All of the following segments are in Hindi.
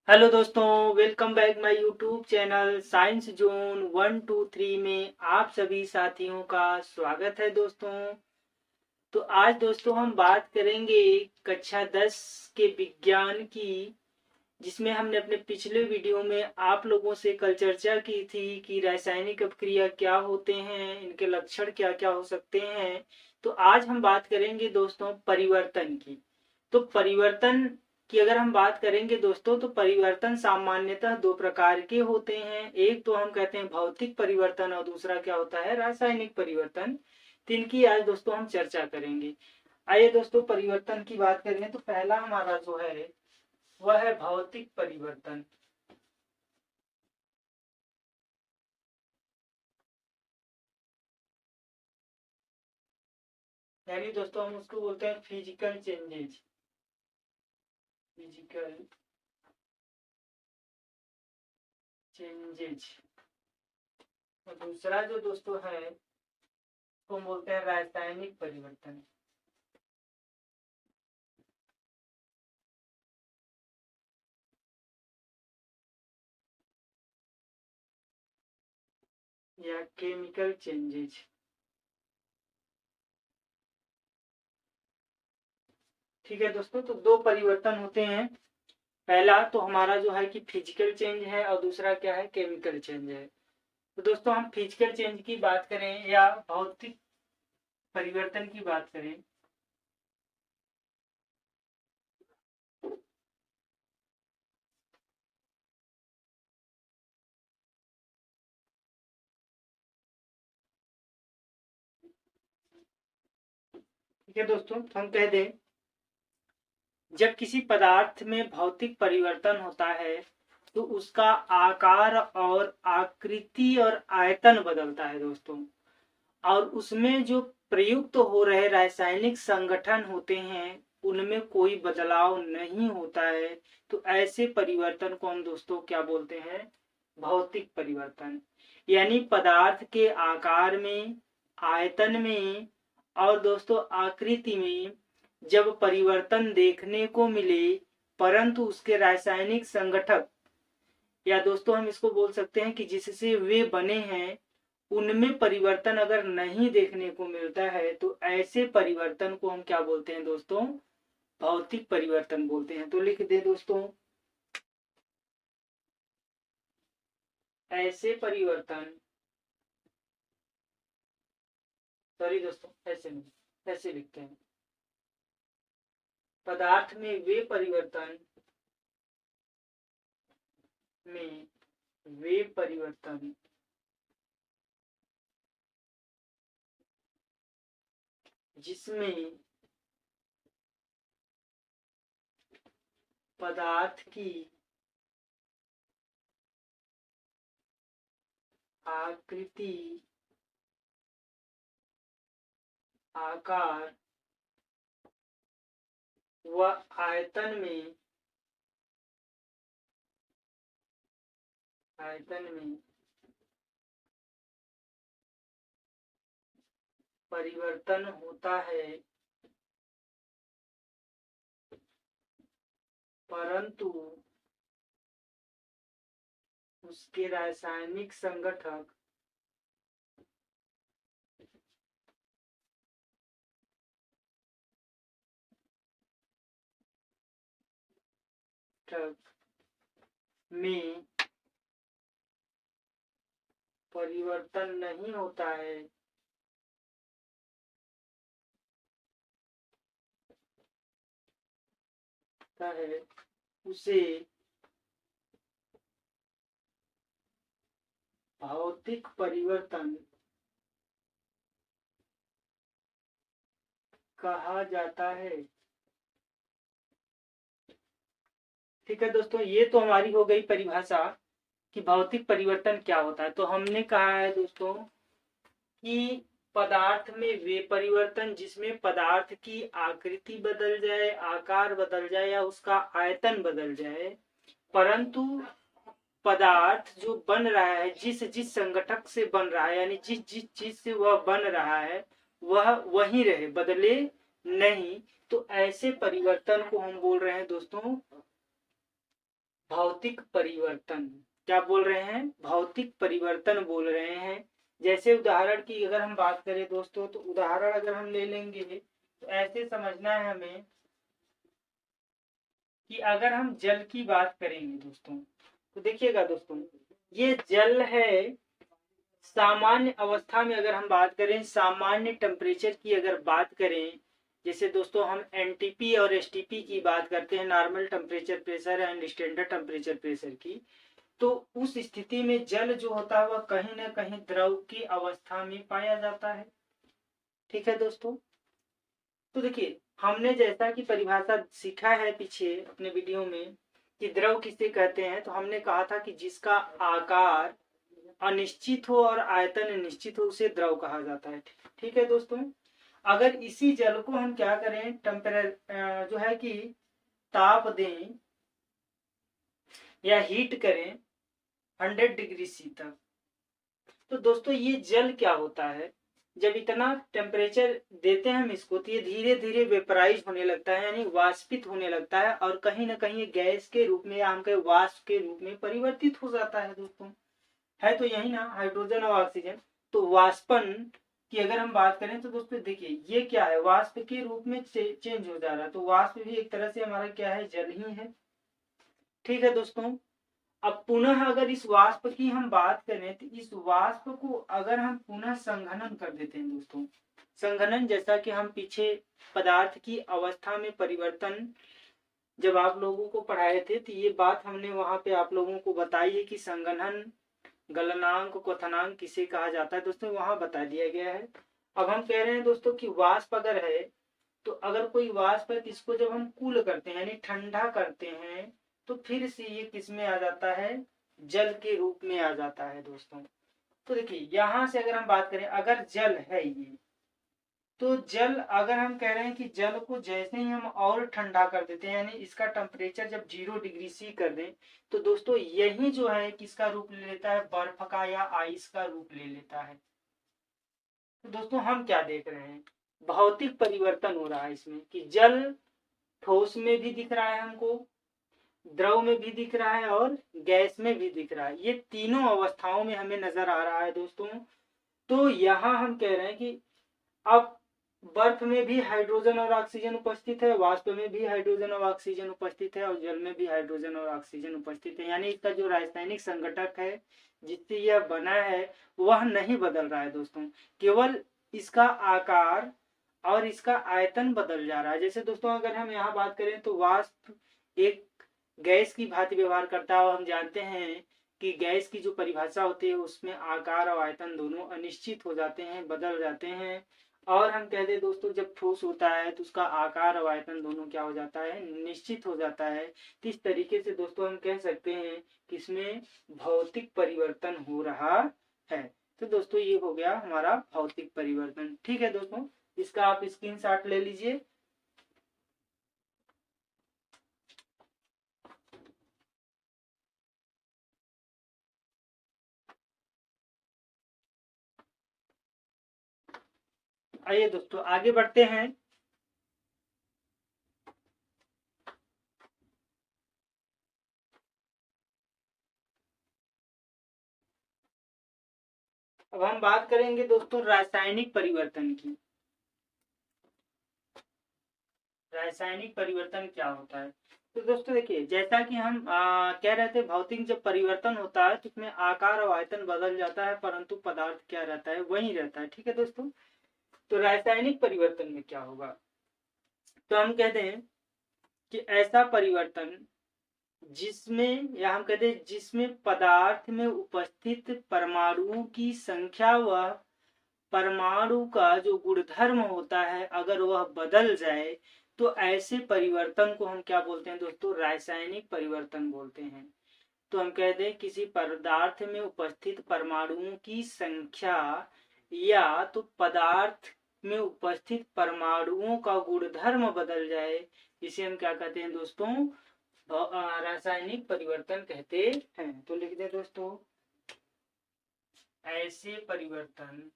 हेलो दोस्तों, welcome back my YouTube channel science zone 123 में आप सभी साथियों का स्वागत है दोस्तों। तो आज दोस्तों हम बात करेंगे कक्षा 10 के विज्ञान की, जिसमें हमने अपने पिछले वीडियो में आप लोगों से कल चर्चा की थी कि रासायनिक अपक्रिया क्या होते हैं, इनके लक्षण क्या क्या हो सकते हैं। तो आज हम बात करेंगे दोस्तों परिवर्तन की। तो परिवर्तन की अगर हम बात करेंगे दोस्तों, तो परिवर्तन सामान्यतः दो प्रकार के होते हैं। एक तो हम कहते हैं भौतिक परिवर्तन और दूसरा क्या होता है, रासायनिक परिवर्तन। तो इनकी आज दोस्तों हम चर्चा करेंगे। आइए दोस्तों परिवर्तन की बात करें तो पहला हमारा जो है वह है भौतिक परिवर्तन। यानी दोस्तों हम उसको बोलते हैं फिजिकल चेंजेज। Physical changes. और दूसरा जो दोस्तों है उसको हम बोलते हैं रासायनिक परिवर्तन। या केमिकल चेंजेज। ठीक है दोस्तों, तो दो परिवर्तन होते हैं। पहला तो हमारा जो है कि फिजिकल चेंज है और दूसरा क्या है, केमिकल चेंज है। तो दोस्तों हम फिजिकल चेंज की बात करें या भौतिक परिवर्तन की बात करें, ठीक है दोस्तों, तो हम कह दें जब किसी पदार्थ में भौतिक परिवर्तन होता है तो उसका आकार और आकृति और आयतन बदलता है दोस्तों। और उसमें जो प्रयुक्त हो रहे रासायनिक संगठन होते हैं उनमें कोई बदलाव नहीं होता है। तो ऐसे परिवर्तन को हम दोस्तों क्या बोलते हैं, भौतिक परिवर्तन। यानी पदार्थ के आकार में, आयतन में और दोस्तों आकृति में जब परिवर्तन देखने को मिले, परंतु उसके रासायनिक संगठक या दोस्तों हम इसको बोल सकते हैं कि जिससे वे बने हैं उनमें परिवर्तन अगर नहीं देखने को मिलता है, तो ऐसे परिवर्तन को हम क्या बोलते हैं दोस्तों, भौतिक परिवर्तन बोलते हैं। तो लिख दे दोस्तों, ऐसे परिवर्तन, सॉरी दोस्तों ऐसे नहीं, ऐसे लिखते हैं, पदार्थ में वे परिवर्तन, में वे परिवर्तन जिसमें पदार्थ की आकृति, आकार व आयतन में, परिवर्तन होता है, परंतु उसके रासायनिक संगठक में परिवर्तन नहीं होता है। उसे भौतिक परिवर्तन कहा जाता है। ठीक है दोस्तों, ये तो हमारी हो गई परिभाषा कि भौतिक परिवर्तन क्या होता है। तो हमने कहा है दोस्तों कि पदार्थ में वे परिवर्तन जिसमें पदार्थ की आकृति बदल जाए, आकार बदल जाए या उसका आयतन बदल जाए, परंतु पदार्थ जो बन रहा है, जिस जिस संगठक से बन रहा है, यानी जिस जिस चीज से वह बन रहा है वह वही रहे, बदले नहीं। तो ऐसे परिवर्तन को हम बोल रहे हैं दोस्तों भौतिक परिवर्तन। क्या बोल रहे हैं? भौतिक परिवर्तन बोल रहे हैं। जैसे उदाहरण की अगर हम बात करें दोस्तों, तो उदाहरण अगर हम ले लेंगे तो ऐसे समझना है हमें कि अगर हम जल की बात करेंगे दोस्तों, तो देखिएगा दोस्तों, ये जल है। सामान्य अवस्था में अगर हम बात करें, सामान्य टेम्परेचर की अगर बात करें, जैसे दोस्तों हम एनटीपी और एसटीपी की बात करते हैं, normal temperature pressure and standard temperature pressure की, तो उस स्थिति में जल जो होता है वह कहीं ना कहीं द्रव की अवस्था में पाया जाता है। ठीक है दोस्तों, तो देखिए हमने जैसा कि परिभाषा सीखा है पीछे अपने वीडियो में कि द्रव किसे कहते हैं, तो हमने कहा था कि जिसका आकार अनिश्चित हो और आयतन निश्चित हो उसे द्रव कहा जाता है। ठीक है दोस्तों, अगर इसी जल को हम क्या करें, जो है कि ताप दें या हीट करें 100 डिग्री सी तक, तो दोस्तों ये जल क्या होता है, जब इतना टेम्परेचर देते हैं हम इसको, तो ये धीरे धीरे वेपराइज होने लगता है, यानी वाष्पित होने लगता है, और कहीं ना कहीं ये गैस के रूप में या हम कहें वाष्प के रूप में परिवर्तित हो जाता है दोस्तों। है तो यही ना, हाइड्रोजन और ऑक्सीजन। तो वाष्पन की अगर हम बात करें तो दोस्तों देखिए ये क्या है, वाष्प के रूप में चेंज हो जा रहा है, तो वाष्प भी एक तरह से हमारा क्या है, जल ही है। ठीक है दोस्तों, अब पुनः अगर इस वाष्प की हम बात करें, तो इस वाष्प को अगर हम पुनः संघनन कर देते हैं दोस्तों, संघनन जैसा कि हम पीछे पदार्थ की अवस्था में परिवर्तन जब आप लोगों को पढ़ाए थे, तो ये बात हमने वहां पे आप लोगों को बताई है कि संघनन, गलनांक, क्वथनांक किसे कहा जाता है दोस्तों, वहां बता दिया गया है। अब हम कह रहे हैं दोस्तों कि वाष्प अगर है, तो अगर कोई वाष्प है, इसको जब हम कूल करते हैं यानी ठंडा करते हैं, तो फिर से ये किस में आ जाता है, जल के रूप में आ जाता है दोस्तों। तो देखिए यहां से अगर हम बात करें, अगर जल है ये, तो जल अगर हम कह रहे हैं कि जल को जैसे ही हम और ठंडा कर देते हैं, यानी इसका टेम्परेचर जब 0 डिग्री सी कर दें, तो दोस्तों यही जो है किसका रूप ले लेता है, बर्फ का या आइस का रूप ले लेता है। तो दोस्तों हम क्या देख रहे हैं, भौतिक परिवर्तन हो रहा है इसमें, कि जल ठोस में भी दिख रहा है हमको, द्रव में भी दिख रहा है और गैस में भी दिख रहा है, ये तीनों अवस्थाओं में हमें नजर आ रहा है दोस्तों। तो यहाँ हम कह रहे हैं कि अब बर्फ में भी हाइड्रोजन और ऑक्सीजन उपस्थित है, वाष्प में भी हाइड्रोजन और ऑक्सीजन उपस्थित है, और जल में भी हाइड्रोजन और ऑक्सीजन उपस्थित है, यानी इसका जो रासायनिक संघटक है जिससे यह बना है वह नहीं बदल रहा है दोस्तों, केवल इसका आकार और इसका आयतन बदल जा रहा है। जैसे दोस्तों अगर हम यहाँ बात करें तो वाष्प एक गैस की भांति व्यवहार करता है, और हम जानते हैं कि गैस की जो परिभाषा होती है उसमें आकार और आयतन दोनों अनिश्चित हो जाते हैं, बदल जाते हैं। और हम कहते हैं दोस्तों जब ठोस होता है तो उसका आकार और आयतन दोनों क्या हो जाता है, निश्चित हो जाता है। तो इस तरीके से दोस्तों हम कह सकते हैं कि इसमें भौतिक परिवर्तन हो रहा है। तो दोस्तों ये हो गया हमारा भौतिक परिवर्तन। ठीक है दोस्तों, इसका आप स्क्रीनशॉट ले लीजिए। आइए दोस्तों आगे बढ़ते हैं। अब हम बात करेंगे दोस्तों रासायनिक परिवर्तन की। रासायनिक परिवर्तन क्या होता है, तो दोस्तों देखिए जैसा कि हम कह रहे थे, भौतिक जब परिवर्तन होता है तो उसमें आकार और आयतन बदल जाता है, परंतु पदार्थ क्या रहता है, वही रहता है। ठीक है दोस्तों, तो रासायनिक परिवर्तन में क्या होगा, तो हम कहते हैं कि ऐसा परिवर्तन जिसमें, या हम कहते हैं जिसमें पदार्थ में उपस्थित परमाणुओं की संख्या व परमाणु का जो गुणधर्म होता है अगर वह बदल जाए, तो ऐसे परिवर्तन को हम क्या बोलते हैं दोस्तों, रासायनिक परिवर्तन बोलते हैं। तो हम कहते हैं किसी पदार्थ में उपस्थित परमाणुओं की संख्या या तो पदार्थ में उपस्थित परमाणुओं का गुणधर्म बदल जाए, इसे हम क्या कहते हैं दोस्तों, रासायनिक परिवर्तन कहते हैं। तो लिख दें दोस्तों, ऐसे परिवर्तन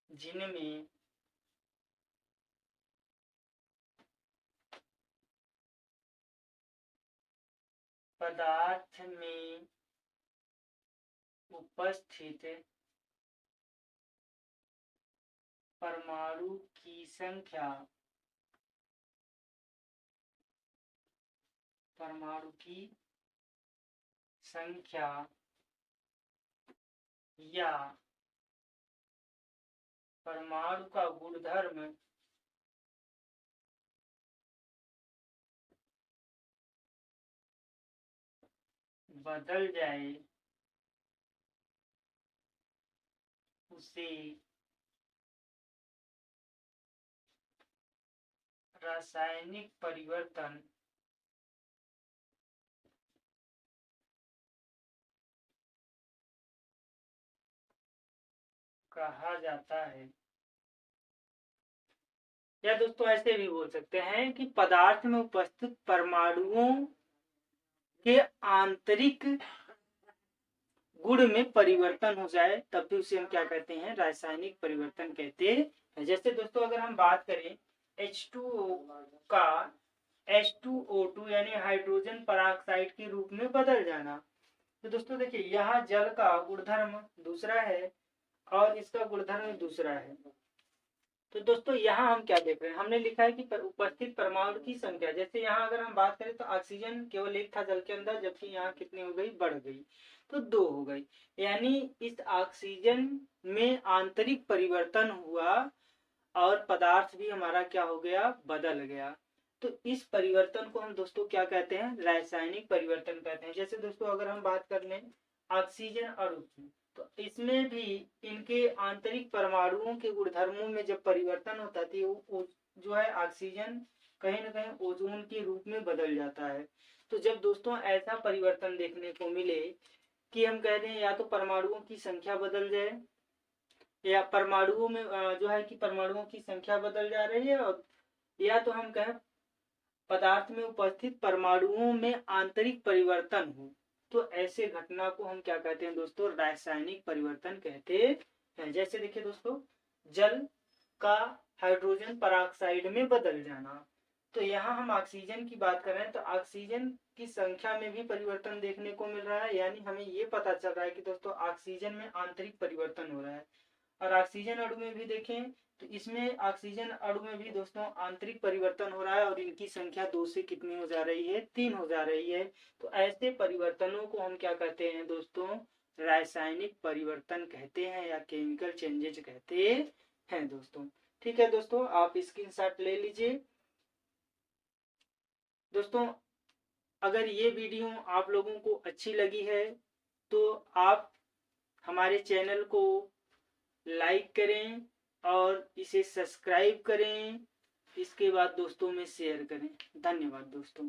जिनमें पदार्थ में उपस्थित परमाणु की संख्या या परमाणु का गुणधर्म बदल जाए उसे रासायनिक परिवर्तन कहा जाता है। या दोस्तों ऐसे भी बोल सकते हैं कि पदार्थ में उपस्थित परमाणुओं के आंतरिक गुण में परिवर्तन हो जाए तब भी उसे हम क्या कहते हैं, रासायनिक परिवर्तन कहते हैं। जैसे दोस्तों अगर हम बात करें H2O का H2O2 यानी हाइड्रोजन पराऑक्साइड के रूप में बदल जाना, तो दोस्तों देखिए यहाँ जल का गुणधर्म दूसरा है और इसका गुणधर्म दूसरा है। तो दोस्तों यहाँ हम क्या देख रहे हैं, हमने लिखा है कि उपस्थित परमाणु की संख्या। जैसे यहाँ अगर हम बात करें तो ऑक्सीजन केवल एक था जल के अंदर, जबकि यहाँ कितनी हो गई, बढ़ गई, तो 2 हो गई। यानी इस ऑक्सीजन में आंतरिक परिवर्तन हुआ और पदार्थ भी हमारा क्या हो गया, बदल गया। तो इस परिवर्तन को हम दोस्तों क्या कहते हैं, रासायनिक परिवर्तन कहते हैं। जैसे दोस्तों अगर हम बात कर लें ऑक्सीजन अणु की, तो इसमें भी इनके आंतरिक परमाणुओं के गुणधर्मों में जब परिवर्तन होता है तो जो है ऑक्सीजन कहीं ना कहीं ओजोन के रूप में बदल जाता है। तो जब दोस्तों ऐसा परिवर्तन देखने को मिले कि हम कह दें या तो परमाणुओं की संख्या बदल जाए या परमाणुओं में जो है कि परमाणुओं की संख्या बदल जा रही है, और या तो हम कहें पदार्थ में उपस्थित परमाणुओं में आंतरिक परिवर्तन हो, तो ऐसे घटना को हम क्या कहते हैं दोस्तों, रासायनिक परिवर्तन कहते हैं। जैसे देखिए दोस्तों जल का हाइड्रोजन पराऑक्साइड में बदल जाना, तो यहाँ हम ऑक्सीजन की बात कर रहे हैं तो ऑक्सीजन की संख्या में भी परिवर्तन देखने को मिल रहा है। यानी हमें ये पता चल रहा है कि दोस्तों ऑक्सीजन में आंतरिक परिवर्तन हो रहा है। और ऑक्सीजन अणु में भी देखें तो इसमें ऑक्सीजन अणु में भी दोस्तों आंतरिक परिवर्तन हो रहा है और इनकी संख्या 2 से कितनी हो जा रही है, 3 हो जा रही है। तो ऐसे परिवर्तनों को हम क्या कहते हैं दोस्तों, रासायनिक परिवर्तन कहते हैं या केमिकल चेंजेज कहते हैं दोस्तों। ठीक है दोस्तों, आप स्क्रीनशॉट ले लीजिए। दोस्तों अगर ये वीडियो आप लोगों को अच्छी लगी है तो आप हमारे चैनल को लाइक करें और इसे सब्सक्राइब करें, इसके बाद दोस्तों में शेयर करें। धन्यवाद दोस्तों।